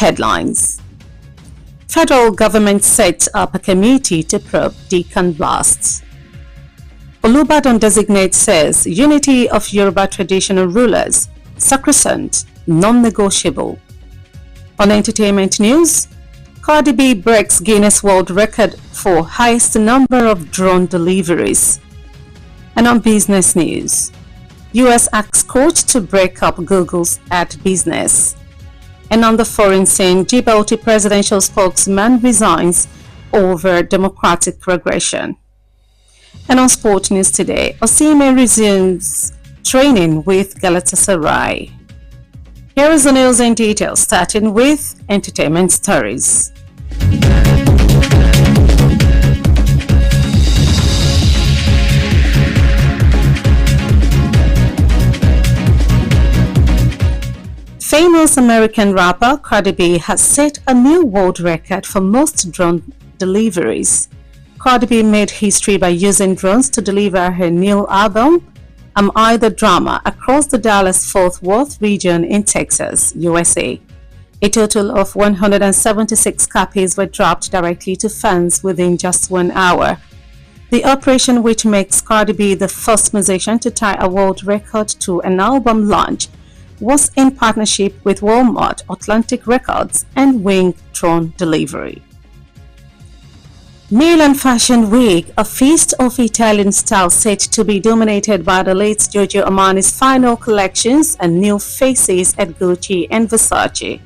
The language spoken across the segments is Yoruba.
headlines. Federal government sets up a committee to probe Deacon blasts. Olubadan designate says unity of Yoruba traditional rulers, sacrosanct, non-negotiable. On entertainment news, Cardi B breaks Guinness World Record for highest number of drone deliveries. And on business news, US asks court to break up Google's ad business. And on the foreign scene, Djibouti presidential spokesman resigns over democratic regression. And on sport news today, Osimhen resumes training with Galatasaray. Here is the news in detail, starting with entertainment stories. Famous American rapper Cardi B has set a new world record for most drone deliveries. Cardi B made history by using drones to deliver her new album, Am I the Drama, across the Dallas-Fort Worth region in Texas, USA. A total of 176 copies were dropped directly to fans within just 1 hour. The operation, which makes Cardi B the first musician to tie a world record to an album launch, was in partnership with Walmart, Atlantic Records, and Wing Drone Delivery. Milan Fashion Week, a feast of Italian style set to be dominated by the late Giorgio Armani's final collections and new faces at Gucci and Versace.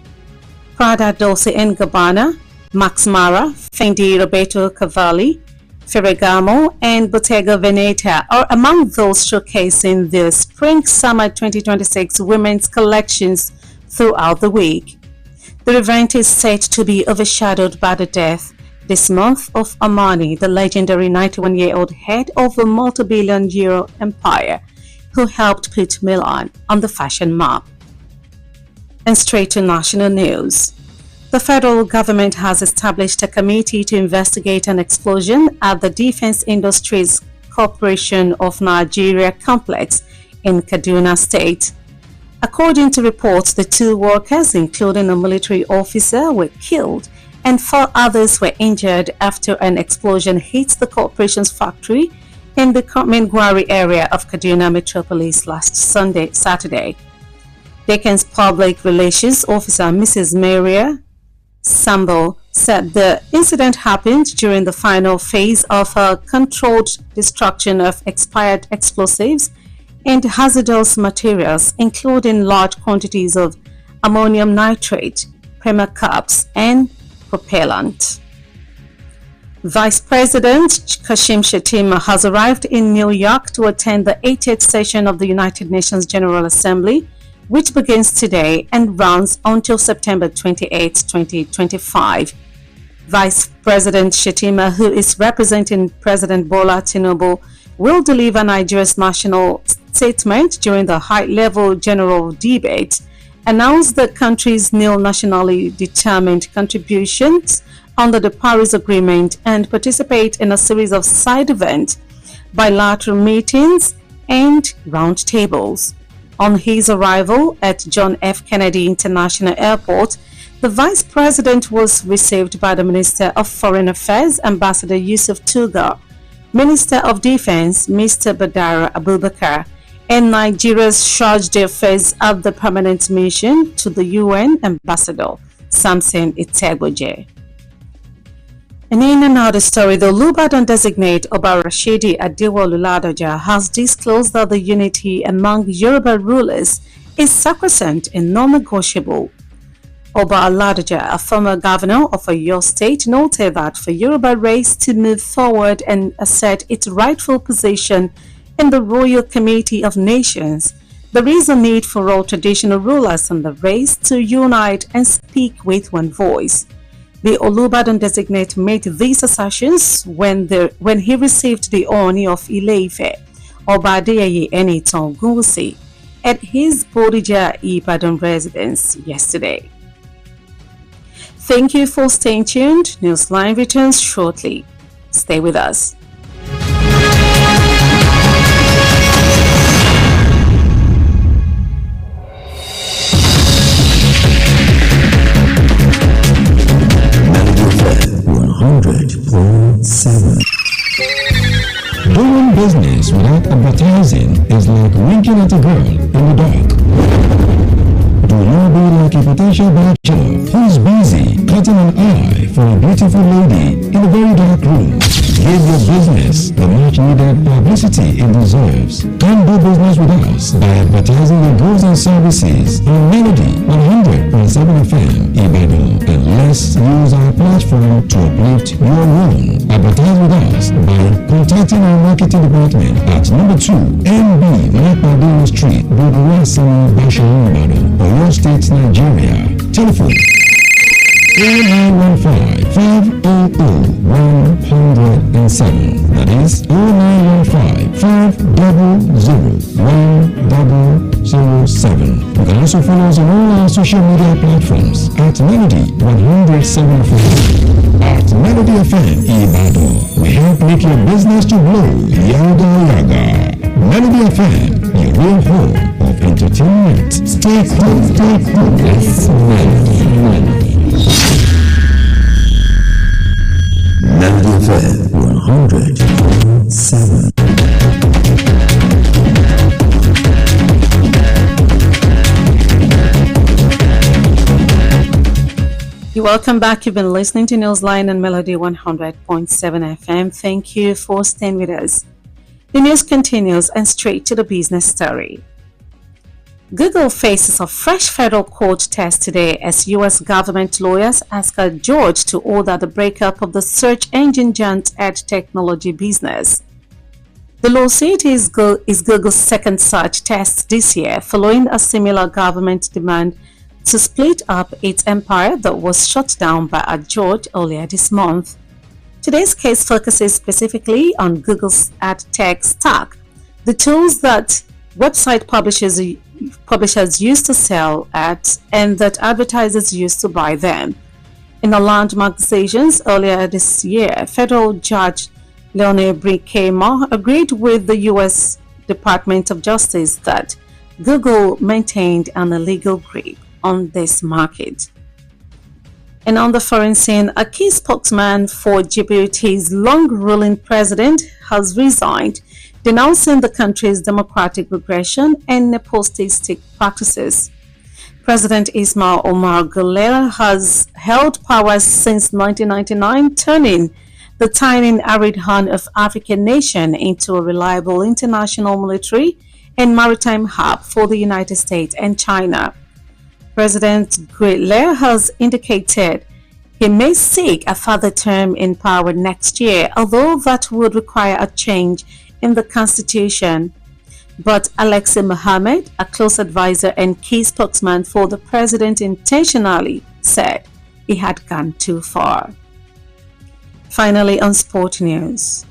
Prada, Dolce & Gabbana, Max Mara, Fendi, Roberto Cavalli, Ferragamo, and Bottega Veneta are among those showcasing the Spring-Summer 2026 women's collections throughout the week. The event is set to be overshadowed by the death this month of Armani, the legendary 91-year-old head of a multi-billion-euro empire who helped put Milan on the fashion map. And straight to national news. The federal government has established a committee to investigate an explosion at the Defense Industries Corporation of Nigeria complex in Kaduna State. According to reports, the 2 workers, including a military officer, were killed and 4 others were injured after an explosion hit the corporation's factory in the Mingwari area of Kaduna Metropolis last Saturday. Deacon's public relations officer, Mrs. Maria Sambo, said the incident happened during the final phase of a controlled destruction of expired explosives and hazardous materials, including large quantities of ammonium nitrate, permacaps, and propellant. Vice President Kashim Shettima has arrived in New York to attend the 80th session of the United Nations General Assembly, which begins today and runs until September 28, 2025. Vice President Shettima, who is representing President Bola Tinubu, will deliver Nigeria's national statement during the high-level general debate, announce the country's new nationally determined contributions under the Paris Agreement, and participate in a series of side events, bilateral meetings, and roundtables. On his arrival at John F. Kennedy International Airport, the Vice President was received by the Minister of Foreign Affairs, Ambassador Yusuf Tuga, Minister of Defense, Mr. Badara Abubakar, and Nigeria's charge d'affaires of the permanent mission to the UN, Ambassador Samson Itegboje. And in another story, the Olubadan designate Oba Rashidi Adewolu Ladoja has disclosed that the unity among Yoruba rulers is sacrosanct and non-negotiable. Oba Ladoja, a former governor of Oyo State, noted that for Yoruba race to move forward and assert its rightful position in the Royal Committee of Nations, there is a need for all traditional rulers in the race to unite and speak with one voice. The Olubadan designate made these assertions when he received the Ooni of Ile-Ife, Oba Adeyeye Enitan Ogunwusi, at his Bodija Ibadan residence yesterday. Thank you for staying tuned. Newsline returns shortly. Stay with us. business without advertising is like winking at a girl in the dark. Do not be like a potential bachelor who's busy cutting an eye for a beautiful lady in a very dark room. Give your business the much needed publicity it deserves. Come do business with us by advertising your goods and services on Melody 100.7 FM Ibadan, and let's use our platform to uplift your own. Advertise with us by contacting our marketing department at number 2 MB Mapadeo Street, Boduwasini, Basharu, Ibadan, Oyo State, Nigeria. Telephone 0915-500-107. That is 0915-500-1007. You can also follow us on all our social media platforms at Melody 107.5. At Melody FM Ibadan, we help make your business to blow yaga yaga. Melody FM, your real home of entertainment. Stay tuned. Yes, Melody. Melody FM 100.7. Welcome back. You've been listening to Newsline and Melody 100.7 FM. Thank you for staying with us. The news continues, and straight to the business story. Google faces a fresh federal court test today as U.S. government lawyers ask a judge to order the breakup of the search engine giant ad technology business. The lawsuit is Google's second such test this year, following a similar government demand to split up its empire that was shut down by a judge earlier this month. Today's case focuses specifically on Google's ad tech stack, the tools that website publishers use to sell ads and that advertisers use to buy them. In a landmark decision earlier this year, federal judge Leone Brinkema agreed with the U.S. Department of Justice that Google maintained an illegal grip on this market. And on the foreign scene, a key spokesman for Djibouti's long-ruling president has resigned, denouncing the country's democratic regression and nepotistic practices. President Ismail Omar Guelleh has held power since 1999, turning the tiny arid horn of African nation into a reliable international military and maritime hub for the United States and China. President Guelleh has indicated he may seek a further term in power next year, although that would require a change in the constitution. But Alexei Mohammed, a close advisor and key spokesman for the president, intentionally said he had gone too far. Finally, on sport news,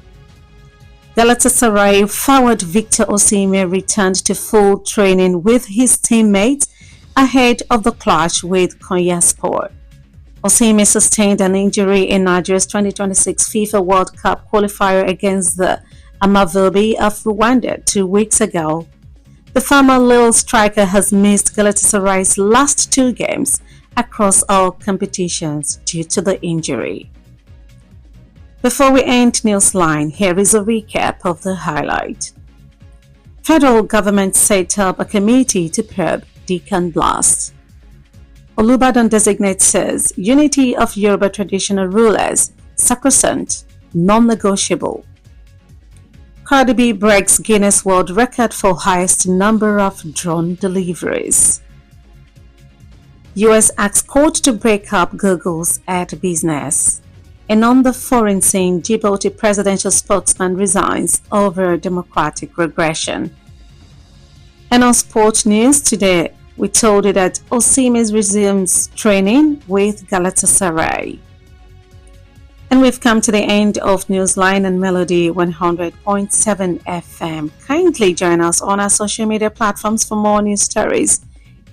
Galatasaray forward Victor Osimhen returned to full training with his teammates ahead of the clash with Konyaspor. Osimhen sustained an injury in Nigeria's 2026 FIFA World Cup qualifier against the Amavubi of Rwanda 2 weeks ago. The former Lille striker has missed Galatasaray's last 2 games across all competitions due to the injury. Before we end Newsline, here is a recap of the highlight. Federal government set up a committee to probe Deacon blast. Olubadan designate says unity of Yoruba traditional rulers sacrosanct, non-negotiable. Cardi B breaks Guinness World Record for highest number of drone deliveries. US asks court to break up Google's ad business. And on the foreign scene, Djibouti presidential spokesman resigns over democratic regression. And on sports news today, we told you that Osimhen resumes training with Galatasaray. And we've come to the end of Newsline and Melody 100.7 FM. Kindly join us on our social media platforms for more news stories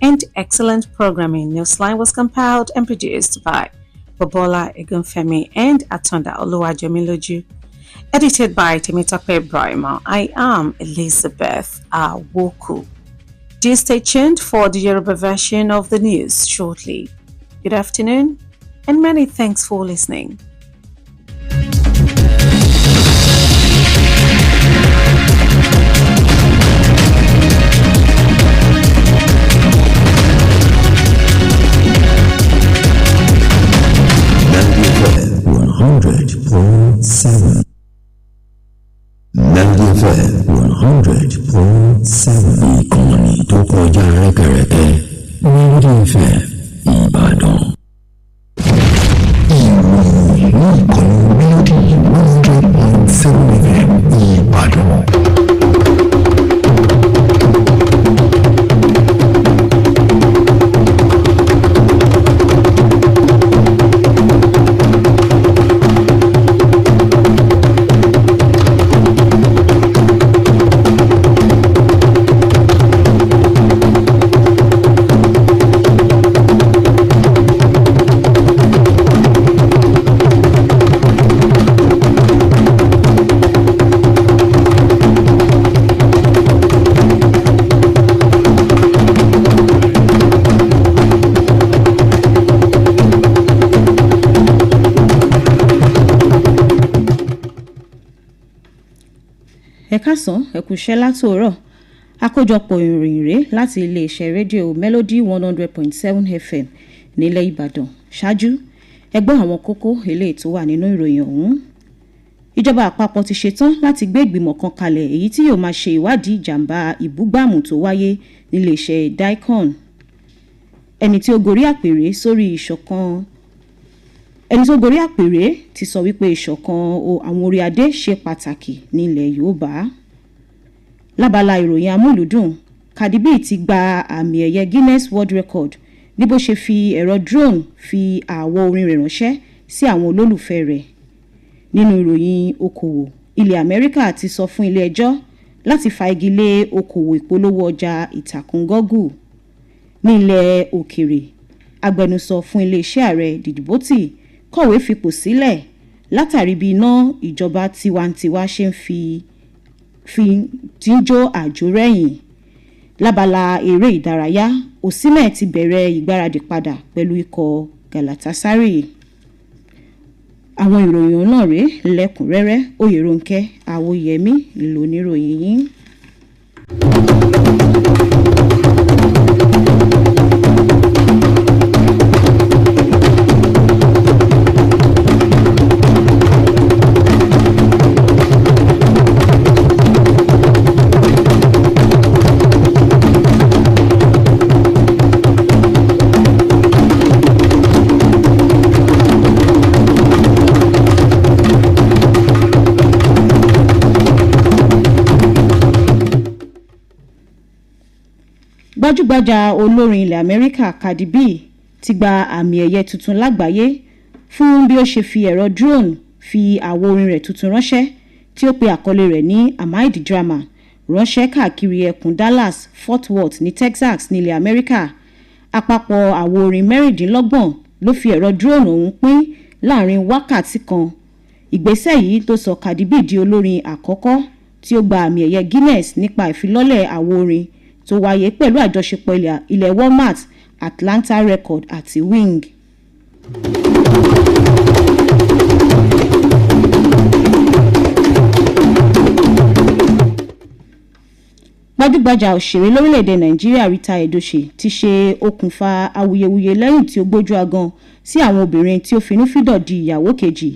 and excellent programming. Newsline was compiled and produced by Bobola Egunfemi and Atonda Oluwajomiloju. Edited by Temitope Brahima. I am Elizabeth Awoku. Do stay tuned for the Yoruba version of the news shortly. Good afternoon and many thanks for listening. FM 100.7 ìkànnì tó kọjá rẹ́kẹrẹ́kẹ́ Melody FM Ìbàdàn. Ìròyìn náà kọ́ Melody 100.7 FM Ìbàdàn. Ẹ káàsán, ẹ kú iṣẹ́ látòórọ̀. Àkójọpọ̀ ìròyìn rèé láti iléeṣẹ́ rédíò Melody 100.7 FM nílẹ̀ Ìbàdàn. Ṣáájú, ẹ gbọ́ àwọn kókó eléyìí tó wà nínú ìròyìn ọ̀hún. Ìjọba àpapọ̀ ti ṣetán láti gbé ìgbìmọ̀ kan kalẹ̀ èyí tí yóò máa ṣe ìwádìí ìjàmbá ìbúgbàmù tó wáyé níléeṣẹ́ Dicon. Ẹni tí ó gorí àpèrè ti sọ wípé ìṣọ̀kan àwọn orí adé ṣe pàtàkì nílẹ̀ Yorùbá. Lábala ìròyìn amúlùdùn, Cardi B ti gba àmì ẹ̀yẹ Guinness World Record ní bó ṣe fi ẹ̀rọ drone fi àwo orin rẹ̀ ránṣẹ́ sí àwọn olólùfẹ́ rẹ̀. Nínú ìròyìn okòwò, ilẹ̀ Amẹ́ríkà ti sọ fún ilé ẹjọ́ láti fa igi lé okòwò ìpolówó ọjà ìtàkùn Google. Ní ilẹ̀ òkèrè, agbẹnusọ fún iléeṣẹ́ ààrẹ Dìdìbòtì kọ̀wé fipò sílẹ̀ látàrí bí iná ìjọba tiwantiwa ṣe ti ń jó àjò rẹ̀yìn. Lábala eré ìdárayá, Osimhen ti bẹ̀rẹ̀ ìgbáradì padà pẹ̀lú ikọ̀ Galatasaray. Àwọn ìròyìn náà rèé lẹ́kùnrẹ́rẹ́. Oyeronke Awoyemi lóníròyìn yín. Gbajúgbajà olórin ilẹ̀ Amẹ́ríkà Cardi B ti gba àmì ẹ̀yẹ tuntun lágbàáyé fún bí ó ṣe fi ẹ̀rọ drone fi àwo orin rẹ̀ tuntun ránṣẹ́ tí ó pe àkọlé rẹ̀ ní Amid Drama ránṣẹ́ káàkiri ẹkùn Dallas, Fort Worth ní Texas nílẹ̀ Amẹ́ríkà. Àpapọ̀ àwo orin 26 ló fi ẹ̀rọ drone ọ̀hún pín láàrin wákàtí kan. Ìgbésẹ̀ yìí tó sọ Cardi B di olórin àkọ́kọ́ tí ó gba àmì ẹ̀yẹ Guinness nípa ìfilọ́lẹ̀ àwo orin tó wáyé pẹ̀lú àjọṣepọ̀ ilẹ̀ Walmart, Atlanta Record àti Wing. Gbajúgbajà òṣèré lórílẹ̀‐èdè Nàìjíríà Rita Edochie ti ṣe okùnfà awuyewuye lẹ́yìn tí ó gbójú agan sí àwọn obìnrin tí ó finúfíndọ̀ di ìyàwó kejì.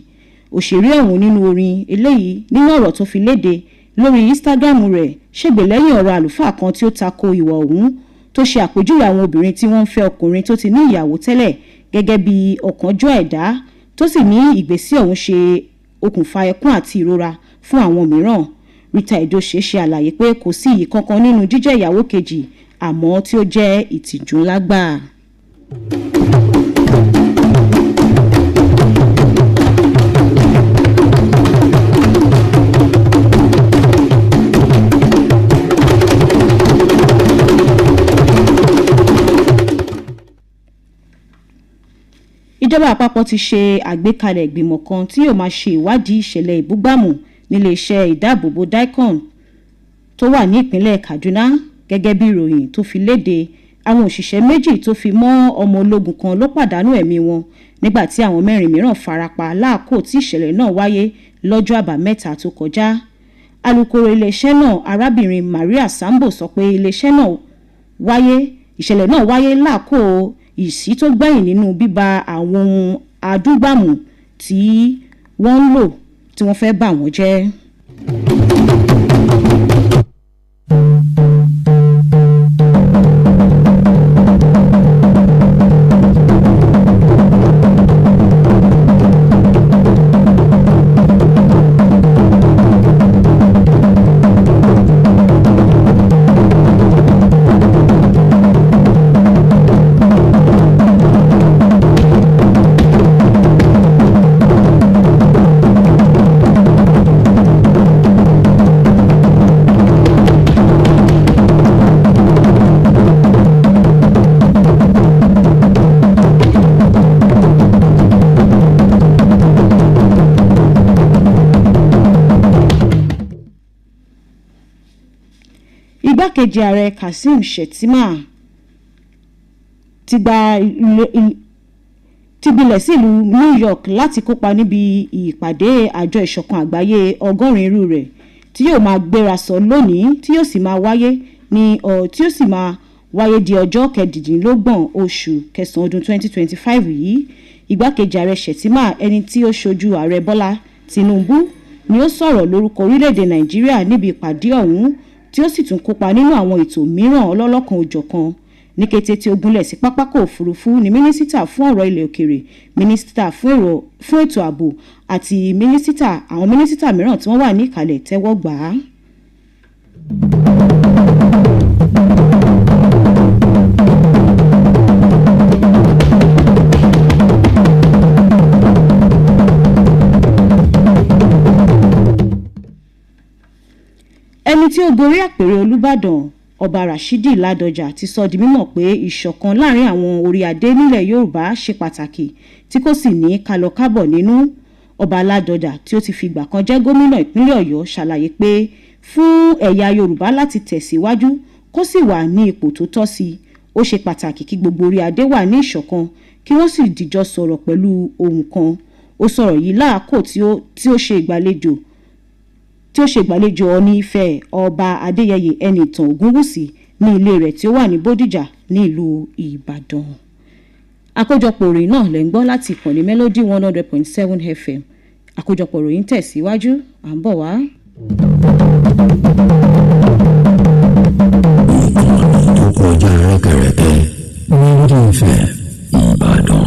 Òṣèré ọ̀hún nínú orin eléyìí nínú ọ̀rọ̀ tó fi léde lórí Instagram rẹ̀ ṣègbè lẹ́yìn ọ̀rọ̀ àlùfáà kan tí ó tako ìwà ọ̀hún tó ṣe àpèjúwe àwọn obìnrin tí wọ́n ń fẹ́ ọkùnrin tó ti ní ìyàwó tẹ́lẹ̀ gẹ́gẹ́ bí ọ̀kánjọ́ ẹ̀dá tó sì ní ìgbésí ọ̀hún ṣe okùnfà ẹkún àti ìrora fún àwọn mìíràn. Rita Edochie ṣe àlàyé pé kò sí iyì kankan nínú jíjẹ́ ìyàwó kejì àmọ́ tí ó jẹ́ ìtìjú ńlá gbáà. Ìjọba àpapọ̀ ti ṣe àgbékalẹ̀ ìgbìmọ̀ kan tí yóò máa ṣe ìwádìí ìṣẹ̀lẹ̀ ìbúgbàmù nílé iṣẹ́ ìdáàbòbò Dicon tó wà ní ìpínlẹ̀ Kaduna. Gẹ́gẹ́ bí ìròyìn tó fi léde, àwọn òṣìṣẹ́ méjì tó fi mọ́ ọmọ ológun kan ló pàdánù ẹ̀mí wọn nígbà tí àwọn 4 mìíràn farapa láàkó tí ìṣẹ̀lẹ̀ náà wáyé lọ́jọ́ Àbámẹ́ta tó kọjá. Alukoro iléeṣẹ́ náà arábìnrin Maria Sambo sọ pé ìṣẹ̀lẹ̀ náà wáyé láàkó ìsí tó gbẹ̀yìn nínú bíba àwọn ohun adúgbàmù tí wọ́n ń lò tí wọ́n fẹ́ bà wọ́n jẹ́. Igbákejì ààrẹ Kashim Shettima ti gbilẹ̀ sí ìlú New York láti kópa níbi ìpàdé àjọ ìṣọ̀kan àgbáyé 100 irú rẹ̀ tí yóò máa gbéra sọ lónìí tí yóò sì máa wáyé di ọjọ́ 17 oṣù kẹsàn-án ọdún 2025 yìí. Igbákejì ààrẹ Shettima, ẹni tí ó ṣojú ààrẹ Bọ́lá Tinubu, ni ó sọ̀rọ̀ lórúkọ orílẹ̀-èdè Nàìjíríà níbi ìpàdé ọ̀hún tí ó sì tún kópa nínú àwọn ètò mìíràn ọlọ́lọ́kan òjọ̀kan. Ní kété tí ó gúnlẹ̀ sí pápákọ̀ òfurufú ni mínísítà fún ọ̀rọ̀ ilẹ̀ òkèrè, mínísítà fún ètò ààbò àti àwọn mínísítà mìíràn tí wọ́n wà ní ìkàlẹ̀ tẹ́wọ́ gbà á. Ẹni tí ó gorí àpèrè Olúbàdàn Ọba Rashidi Ládọjà ti sọ di mímọ̀ pé ìṣọ̀kan láàrin àwọn orí adé nílẹ̀ Yorùbá ṣe pàtàkì tí kò sì ní kálọkábọ̀ nínú. Ọba Ládọjà tí ó ti fi ìgbà kan jẹ́ gómìnà ìpínlẹ̀ Ọ̀yọ́ ṣàlàyé pé fún ẹ̀yà Yorùbá láti tẹ̀síwájú kó sì wà ní ipò tó tọ́ sí, ó ṣe pàtàkì kí gbogbo orí adé wà ní ìṣọ̀kan kí wọ́n sì dìjọ sọ̀rọ̀ pẹ̀lú ohùn kan. Ó sọ̀rọ̀ yìí láàkó tí ó ṣe ìgbàlejò Ọọ̀ni Ifẹ̀ Ọba Adéyẹyè Ẹnìtàn Ògúnwùsì ní ilé rẹ̀ tí ó wà ní Bódìjà ní ìlú Ìbàdàn. Àkójọpọ̀ ìròyìn náà lẹ́ ń gbọ́ láti ìkànnì Melody 100.7 FM. Àkójọpọ̀ ìròyìn tẹ̀síwájú, à ń bọ̀ wá. Ìkànnì tó kọjá rẹ́kẹrẹ́kẹ́ Melody FM Ìbàdàn.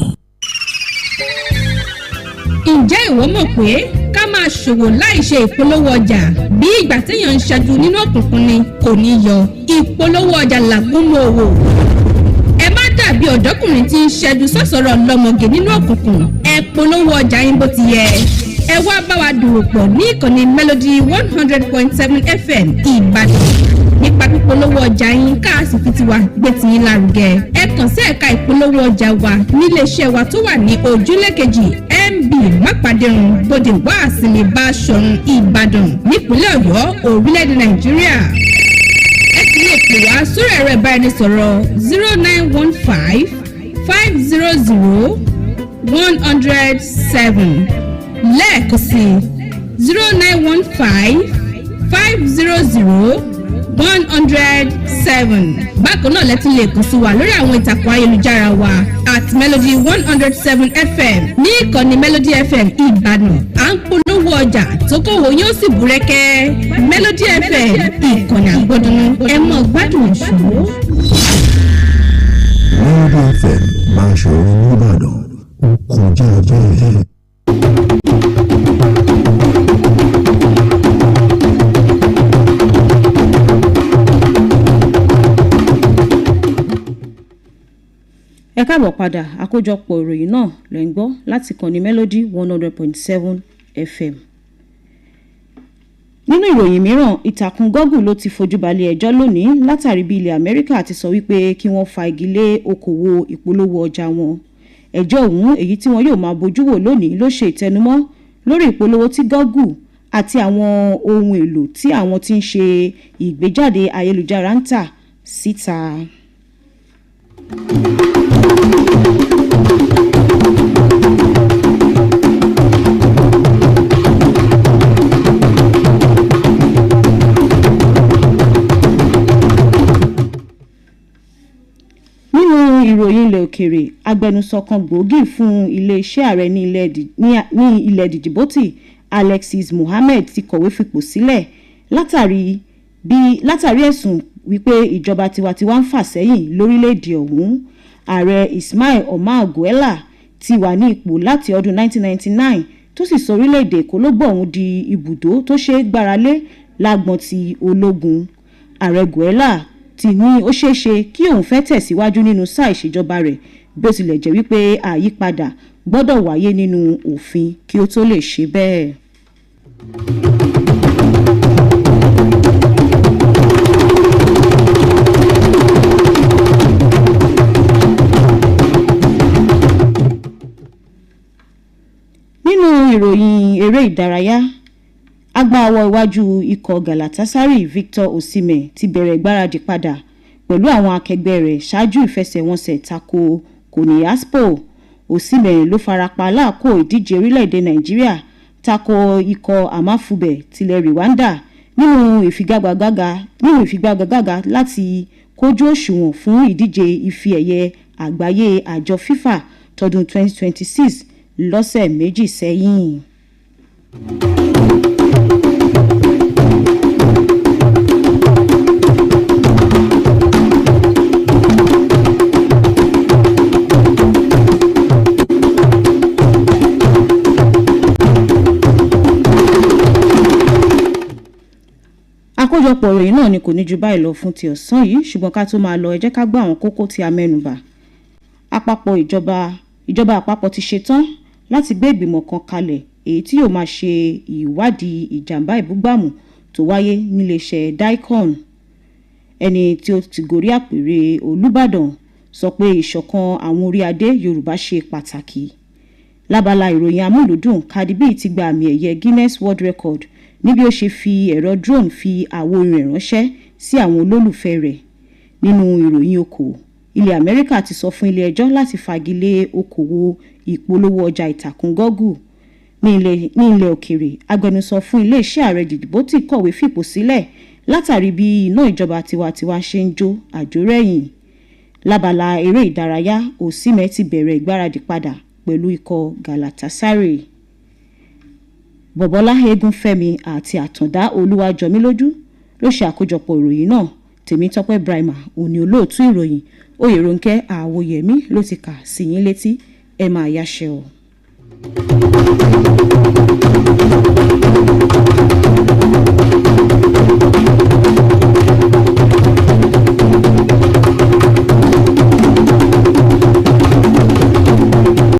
Ǹjẹ́ ìwọ mọ̀ pé ká máa ṣòwò láì ṣe ìpolówó ọjà bí ìgbà téèyàn ń ṣẹ́jú nínú òkùnkùn ni kò ní yọ? Ìpolówó ọjà làgúnmu òwò. Ẹ má dàbí ọ̀dọ́kùnrin tí ń ṣẹ́jú sọ́sọ̀rọ̀ lọ́mọge nínú òkùnkùn. Ẹ polówó ọjà yín bó ti yẹ. Ẹ wá bá wa dòwò pọ̀ ní ìkànnì Melody 100.7 FM Ìbàdàn. Nípa pípolówó ọjà yín ká sì fi tiwa gbé ti yín lárugẹ. Ẹ kàn sí ẹ̀ka ìpolówó ọjà wa níléeṣẹ́ wa tó wà ní ojúlé kejì MB Mápàdérun Bódè wá àsìmì Báṣọ̀run Ìbàdàn nípínlẹ̀ Ọ̀yọ́ orílẹ̀-èdè Nàìjíríà. Ẹ sì lè pè wá sórí ẹ̀rọ ìbáraẹnisọ̀rọ̀ 0915 500 107 lẹ́ẹ̀kan sí 0915 500 107. Bákan náà lẹ́tún lè kàn sí wa lórí àwọn ìtàkùn ayélujára wa @Melody 107 FM ní ìkànnì Melody FM Ìbàdàn. À ń polówó ọjà tó kówó yóò sì búrẹ́kẹ́. Melody FM ìkànnì àgbọ̀dúnú ẹ mọ̀ gbádùn ìṣòro. Melody FM máa ṣòro ní Ìbàdàn ó kọjá bẹ́ẹ̀. Ẹ káàbọ̀ padà. Àkójọpọ̀ ìròyìn náà lẹ́ ń gbọ́ láti ìkànnì Melody 100.7 FM. Nínú ìròyìn mìíràn, ìtàkùn Google ló ti fojú balẹ̀ ẹjọ́ lónìí látàrí bí ilẹ̀ Amẹ́ríkà ti sọ wípé kí wọ́n fa igi lé okòwò ìpolówó ọjà wọn. Ẹjọ́ ọ̀hún, èyí tí wọn yóò máa bójú wò lónìí, ló ṣe ìtẹnumọ́ lórí ìpolówó tí Google àti àwọn ohun èlò tí àwọn tí ń ṣe ìgbéjáde ayélujára ń tà síta. Ìròyìn ilẹ̀ òkèrè, agbẹnusọ kan gbòógì fún iléeṣẹ́ ààrẹ ní ilẹ̀ Djibouti Alexis Mohammed ti kọ̀wé fipò sílẹ̀ látàrí látàrí ẹ̀sùn wípé ìjọba tiwantiwa ń fà sẹ́yìn lórílẹ̀‐èdè ọ̀hún. Ààrẹ Ismail Omar Guelleh ti wà ní ipò láti ọdún 1999 tó sì sọ orílẹ̀‐èdè Èkó ló gbọ́ òun di ibùdó tó ṣe é gbáralé lágbọn ti ológun. Ààrẹ Guelleh ti ní ó ṣeéṣe kí òun fẹ́ tẹ̀síwájú nínú sáà ìṣèjọba rẹ̀ bí ó tilẹ̀ jẹ́ wípé àyípadà gbọ́dọ̀ wáyé nínú òfin kí ó tó lè ṣe bẹ́ẹ̀. Nínú ìròyìn eré ìdárayá, agbáwọ̀ iwájú ikọ̀ Galatasaray Victor Osimhen ti bẹ̀rẹ̀ ìgbáradì padà pẹ̀lú àwọn akẹgbẹ́ rẹ̀ ṣáájú ìfẹsẹ̀wọnsẹ̀ tako Konyaspor. Osimhen ló farapa láàkó ìdíje orílẹ̀-èdè Nàìjíríà tako ikọ̀ Amafube tilẹ̀ Rwanda nínú ìfigagbága láti kójú òṣùwọ̀n fún ìdíje ife ẹ̀yẹ àgbáyé àjọ FIFA tọdún 2026 lọ́sẹ̀ méjì sẹ́yìn. Àkójọpọ̀ ìròyìn náà ni kò ní ju báyìí lọ fún ti ọ̀sán yìí, ṣùgbọ́n ká tó máa lọ ẹ jẹ́ ká gbọ́ àwọn kókó tí a mẹ́nubà. Ìjọba àpapọ̀ ti ṣetán láti gbé ìgbìmọ̀ kan kalẹ̀ èyí tí yóò máa ṣe ìwádìí ìjàmbá ìbúgbàmù tó wáyé níléeṣẹ́ Dicon. Ẹni tí ó ti gorí àpèrè Olúbàdàn sọ pé ìṣọ̀kan àwọn orí adé Yorùbá ṣe pàtàkì. Lábala ìròyìn amúlùdùn, Cardi B ti gba àmì ẹ̀yẹ Guinness World Record níbi ó ṣe fi ẹ̀rọ drone fi àwo orin rẹ̀ ránṣẹ́ sí àwọn olólùfẹ́ rẹ̀. Nínú ìròyìn okòwò, ilẹ̀ Amẹ́ríkà ti sọ fún ilé ẹjọ́ láti fagilé okòwò ìpolówó ọjà ìtàkùn Google. Ní ilẹ̀ òkèrè, agbẹnusọ fún iléeṣẹ́ ààrẹ Djibouti kọ̀wé fipò sílẹ̀ látàrí bí iná ìjọba tiwantiwa ṣe ń jó àjórẹ̀yìn. Lábala eré ìdárayá, Osimhen ti bẹ̀rẹ̀ ìgbáradì padà pẹ̀lú ikọ̀ Galatasaray. Bọ̀bọ́lá Egunfẹ́mi àti Àtàndá Olúwajọmílójú ló ṣe àkójọpọ̀ ìròyìn náà. Tèmítọ́pẹ́ Brahima òní olóòtú ìròyìn. Oyeronke Awoyemi ló ti kà sí yín létí. Ẹ máa yáṣẹ́ o.